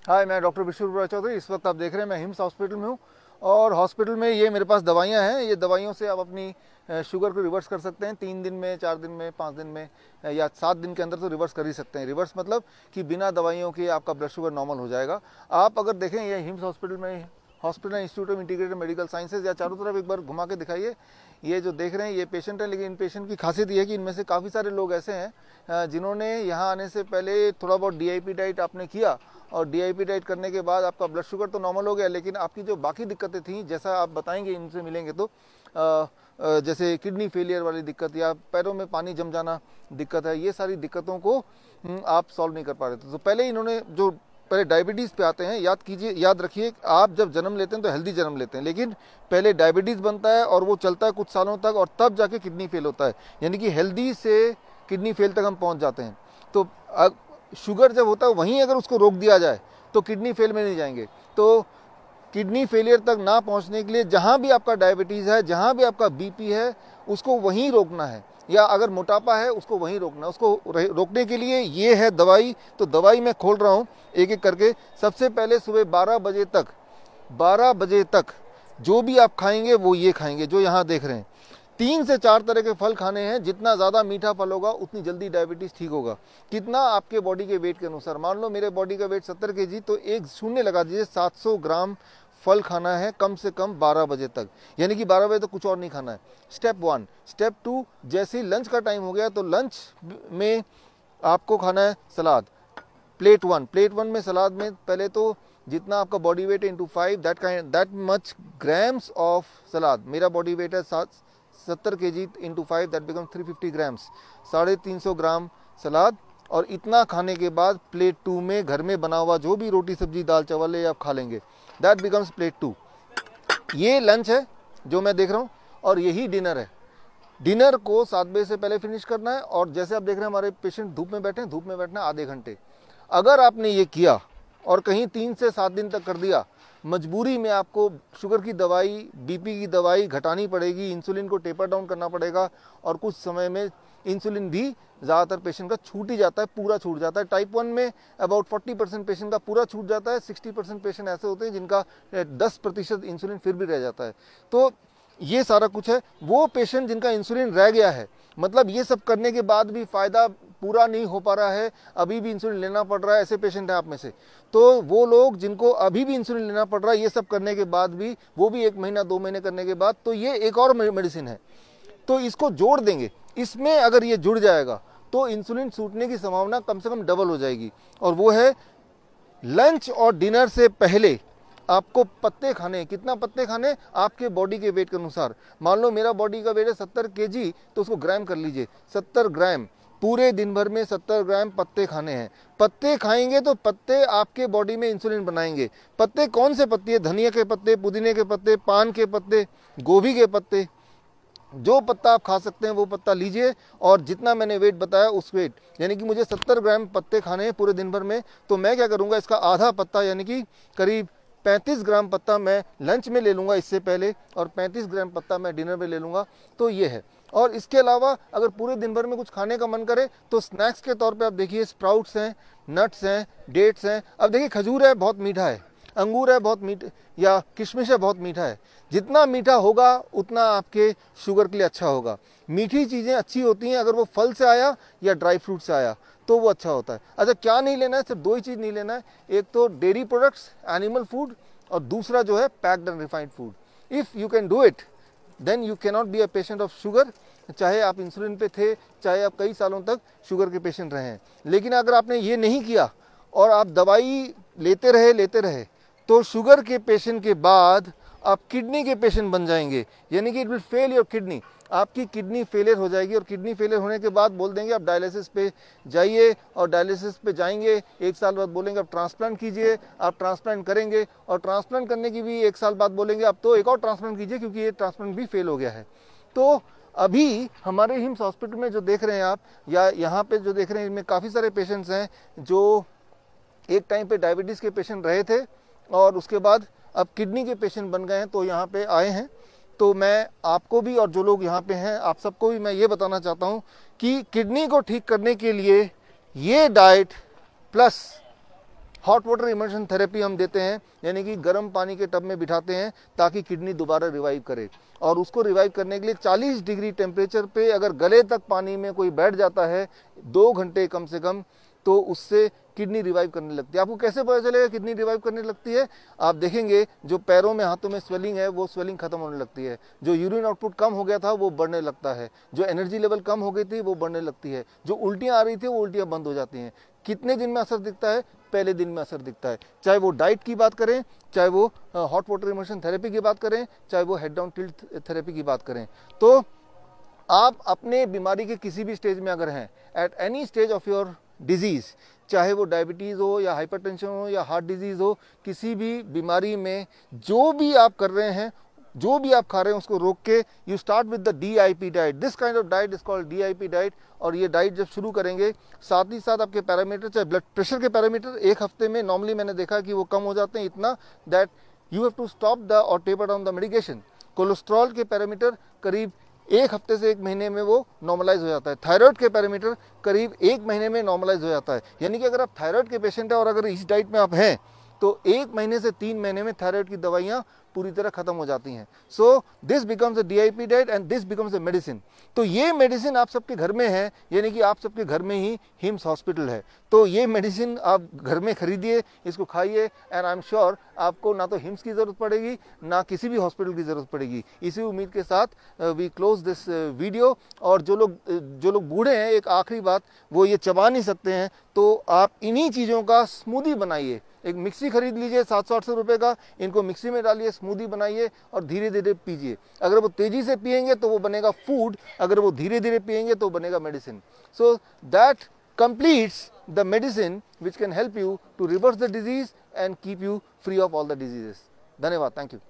हाय, मैं डॉक्टर विश्व चौधरी। इस वक्त आप देख रहे हैं मैं हिम्स हॉस्पिटल में हूँ और हॉस्पिटल में ये मेरे पास दवाइयाँ हैं। ये दवाइयों से आप अपनी शुगर को रिवर्स कर सकते हैं। 3 दिन में, 4 दिन में, 5 दिन में या 7 दिन के अंदर तो रिवर्स कर ही सकते हैं। रिवर्स मतलब कि बिना दवाइयों के आपका ब्लड शुगर नॉर्मल हो जाएगा। आप अगर देखें ये हिम्स हॉस्पिटल में, hospital institute of integrated medical sciences, या चारों तरफ एक बार घुमा के दिखाइए। ये जो देख रहे हैं ये पेशेंट है, लेकिन इन पेशेंट की खासियत ये है कि इनमें से काफ़ी सारे लोग ऐसे हैं जिन्होंने यहाँ आने से पहले थोड़ा बहुत DIP डाइट आपने किया और DIP डाइट करने के बाद आपका ब्लड शुगर तो नॉर्मल हो गया, लेकिन आपकी जो बाकी दिक्कतें थी, जैसा आप बताएंगे इनसे मिलेंगे तो जैसे किडनी फेलियर वाली दिक्कत या पैरों में पानी जम जाना दिक्कत है, ये सारी दिक्कतों को आप सॉल्व नहीं कर पा रहे थे। तो पहले इन्होंने जो पहले डायबिटीज़ पे आते हैं, याद कीजिए, याद रखिए, आप जब जन्म लेते हैं तो हेल्दी जन्म लेते हैं, लेकिन पहले डायबिटीज़ बनता है और वो चलता है कुछ सालों तक और तब जाके किडनी फेल होता है। यानी कि हेल्दी से किडनी फेल तक हम पहुंच जाते हैं। तो शुगर जब होता है वहीं अगर उसको रोक दिया जाए तो किडनी फेल में नहीं जाएंगे। तो किडनी फेलियर तक ना पहुंचने के लिए जहां भी आपका डायबिटीज़ है, जहां भी आपका BP है, उसको वहीं रोकना है, या अगर मोटापा है उसको वहीं रोकना है। उसको रोकने के लिए ये है दवाई। तो दवाई मैं खोल रहा हूँ एक एक करके। सबसे पहले सुबह 12 बजे तक जो भी आप खाएंगे वो ये खाएंगे जो यहाँ देख रहे हैं। 3 से 4 तरह के फल खाने हैं। जितना ज़्यादा मीठा फल होगा उतनी जल्दी डायबिटीज़ ठीक होगा। कितना? आपके बॉडी के वेट के अनुसार। मान लो मेरे बॉडी का वेट 70 kg, तो एक शून्य लगा दीजिए, 700 ग्राम फल खाना है कम से कम 12 बजे तक। यानी कि 12 बजे तक कुछ और नहीं खाना है। स्टेप 1। स्टेप 2, जैसे ही लंच का टाइम हो गया तो लंच में आपको खाना है सलाद। प्लेट 1 में सलाद में पहले तो जितना आपका बॉडी वेट है into 5, that much grams of salad. मेरा बॉडी वेट है 70 kg into 5, that become 350 grams, 350 gram salad. और इतना खाने के बाद प्लेट 2 में घर में बना हुआ जो भी रोटी सब्जी दाल चावल है आप खा लेंगे, दैट बिकम्स प्लेट 2। ये लंच है जो मैं देख रहा हूँ और यही डिनर है। डिनर को 7 बजे से पहले फिनिश करना है। और जैसे आप देख रहे हैं हमारे पेशेंट धूप में बैठे हैं, धूप में बैठना आधे घंटे। अगर आपने ये किया और कहीं 3 से 7 दिन तक कर दिया, मजबूरी में आपको शुगर की दवाई, BP की दवाई घटानी पड़ेगी, इंसुलिन को टेपर डाउन करना पड़ेगा। और कुछ समय में इंसुलिन भी ज़्यादातर पेशेंट का छूट ही जाता है, पूरा छूट जाता है। टाइप 1 में अबाउट 40% पेशेंट का पूरा छूट जाता है। 60% पेशेंट ऐसे होते हैं जिनका 10% इंसुलिन फिर भी रह जाता है। तो ये सारा कुछ है। वो पेशेंट जिनका इंसुलिन रह गया है, मतलब ये सब करने के बाद भी फ़ायदा पूरा नहीं हो पा रहा है, अभी भी इंसुलिन लेना पड़ रहा है, ऐसे पेशेंट है आप में से, तो वो लोग जिनको अभी भी इंसुलिन लेना पड़ रहा है ये सब करने के बाद भी, वो भी 1 महीना 2 महीने करने के बाद, तो ये एक और मेडिसिन है। तो इसको जोड़ देंगे। इसमें अगर ये जुड़ जाएगा तो इंसुलिन छूटने की संभावना कम से कम डबल हो जाएगी। और वो है लंच और डिनर से पहले आपको पत्ते खाने। कितना पत्ते खाने? आपके बॉडी के वेट के अनुसार। मान लो मेरा बॉडी का वेट है 70 kg, तो उसको ग्राम कर लीजिए। 70 ग्राम पूरे दिन भर में 70 ग्राम पत्ते खाने हैं। पत्ते खाएंगे तो पत्ते आपके बॉडी में इंसुलिन बनाएंगे। पत्ते कौन से पत्ते हैं? धनिया के पत्ते, पुदीने के पत्ते, पान के पत्ते, गोभी के पत्ते, जो पत्ता आप खा सकते हैं वो पत्ता लीजिए। और जितना मैंने वेट बताया उस वेट, यानी कि मुझे 70 ग्राम पत्ते खाने हैं पूरे दिन भर में, तो मैं क्या करूँगा, इसका आधा पत्ता यानी कि करीब 35 ग्राम पत्ता मैं लंच में ले लूँगा इससे पहले, और 35 ग्राम पत्ता मैं डिनर में ले लूँगा। तो ये है। और इसके अलावा अगर पूरे दिन भर में कुछ खाने का मन करे तो स्नैक्स के तौर पे आप देखिए, स्प्राउट्स हैं, नट्स हैं, डेट्स हैं। अब देखिए खजूर है, बहुत मीठा है, अंगूर है बहुत मीठा, या किशमिश है बहुत मीठा है। जितना मीठा होगा उतना आपके शुगर के लिए अच्छा होगा। मीठी चीज़ें अच्छी होती हैं अगर वो फल से आया या ड्राई फ्रूट से आया तो वो अच्छा होता है। अच्छा, क्या नहीं लेना है? सिर्फ 2 ही चीज़ नहीं लेना है। एक तो डेयरी प्रोडक्ट्स, एनिमल फूड, और दूसरा जो है packed and refined food. If you can do it then you can not be a patient of sugar, चाहे आप इंसुलिन पे थे, चाहे आप कई सालों तक शुगर के पेशेंट रहे हैं। लेकिन अगर आपने ये नहीं किया और आप दवाई लेते रहे तो शुगर के पेशेंट के बाद आप किडनी के पेशेंट बन जाएंगे। यानी कि it will fail your kidney. आपकी किडनी फेलियर हो जाएगी और किडनी फेलियर होने के बाद बोल देंगे आप डायलिसिस पे जाइए, और डायलिसिस पे जाएंगे 1 साल बाद बोलेंगे आप ट्रांसप्लांट कीजिए, आप ट्रांसप्लांट करेंगे, और ट्रांसप्लांट करने की भी 1 साल बाद बोलेंगे आप तो एक और ट्रांसप्लांट कीजिए क्योंकि ये ट्रांसप्लांट भी फेल हो गया है। तो अभी हमारे हिम्स हॉस्पिटल में जो देख रहे हैं आप, या यहाँ पे जो देख रहे हैं, इनमें काफ़ी सारे पेशेंट्स हैं जो एक टाइम पे डायबिटीज़ के पेशेंट रहे थे और उसके बाद अब किडनी के पेशेंट बन गए हैं, तो यहाँ पे आए हैं। तो मैं आपको भी और जो लोग यहाँ पे हैं आप सबको भी मैं ये बताना चाहता हूँ कि किडनी को ठीक करने के लिए ये diet plus hot water immersion therapy हम देते हैं, यानी कि गर्म पानी के टब में बिठाते हैं ताकि किडनी दोबारा रिवाइव करे। और उसको रिवाइव करने के लिए 40 डिग्री टेम्परेचर पे अगर गले तक पानी में कोई बैठ जाता है 2 घंटे कम से कम, तो उससे किडनी रिवाइव करने लगती है। आपको कैसे पता चलेगा किडनी रिवाइव करने लगती है? आप देखेंगे जो पैरों में हाथों में स्वेलिंग है वो स्वेलिंग खत्म होने लगती है, जो यूरिन आउटपुट कम हो गया था वो बढ़ने लगता है, जो एनर्जी लेवल कम हो गई थी वो बढ़ने लगती है, जो उल्टियां आ रही थी वो उल्टियां बंद हो जाती हैं। कितने दिन में असर दिखता है? पहले दिन में असर दिखता है। चाहे वो डाइट की बात करें, चाहे वो हॉट वाटर इमर्शन थेरेपी की बात करें, चाहे वो हेड डाउन टिल्ट थेरेपी की बात करें। तो आप अपने बीमारी के किसी भी स्टेज में अगर हैं, at any stage of your disease, चाहे वो डायबिटीज़ हो या हाइपरटेंशन हो या हार्ट डिजीज़ हो, किसी भी बीमारी में जो भी आप कर रहे हैं, जो भी आप खा रहे हैं उसको रोक के you start with the DIP diet. This kind of diet is called DIP diet. और ये डाइट जब शुरू करेंगे, साथ ही साथ आपके पैरामीटर, चाहे ब्लड प्रेशर के पैरामीटर 1 हफ्ते में नॉर्मली मैंने देखा कि वो कम हो जाते हैं इतना that you have to stop the or taper down the medication. Cholesterol के पैरामीटर करीब 1 हफ्ते से 1 महीने में वो नॉर्मलाइज हो जाता है। थायराइड के पैरामीटर करीब 1 महीने में नॉर्मलाइज हो जाता है। यानी कि अगर आप थायराइड के पेशेंट हैं और अगर इस डाइट में आप हैं तो 1 महीने से 3 महीने में थायराइड की दवाइयाँ पूरी तरह खत्म हो जाती हैं। So this becomes a DIP diet and this becomes a medicine. तो ये मेडिसिन आप सबके घर में है, यानी कि आप सबके घर में ही हिम्स हॉस्पिटल है। तो ये मेडिसिन आप घर में खरीदिए, इसको खाइए, एंड आई एम श्योर आपको ना तो हिम्स की ज़रूरत पड़ेगी ना किसी भी हॉस्पिटल की ज़रूरत पड़ेगी। इसी उम्मीद के साथ वी क्लोज दिस वीडियो। और जो लोग बूढ़े हैं, एक आखिरी बात, वो ये चबा नहीं सकते हैं, तो आप इन्हीं चीज़ों का स्मूदी बनाइए। एक मिक्सी खरीद लीजिए 700-800 रुपये का, इनको मिक्सी में डालिए, स्मूदी बनाइए और धीरे धीरे पीजिए। अगर वो तेज़ी से पिएंगे तो वो बनेगा फूड, अगर वो धीरे धीरे पिएंगे तो बनेगा medicine. So that completes the medicine which can help you to reverse the disease and keep you free of all the diseases. धन्यवाद, thank you.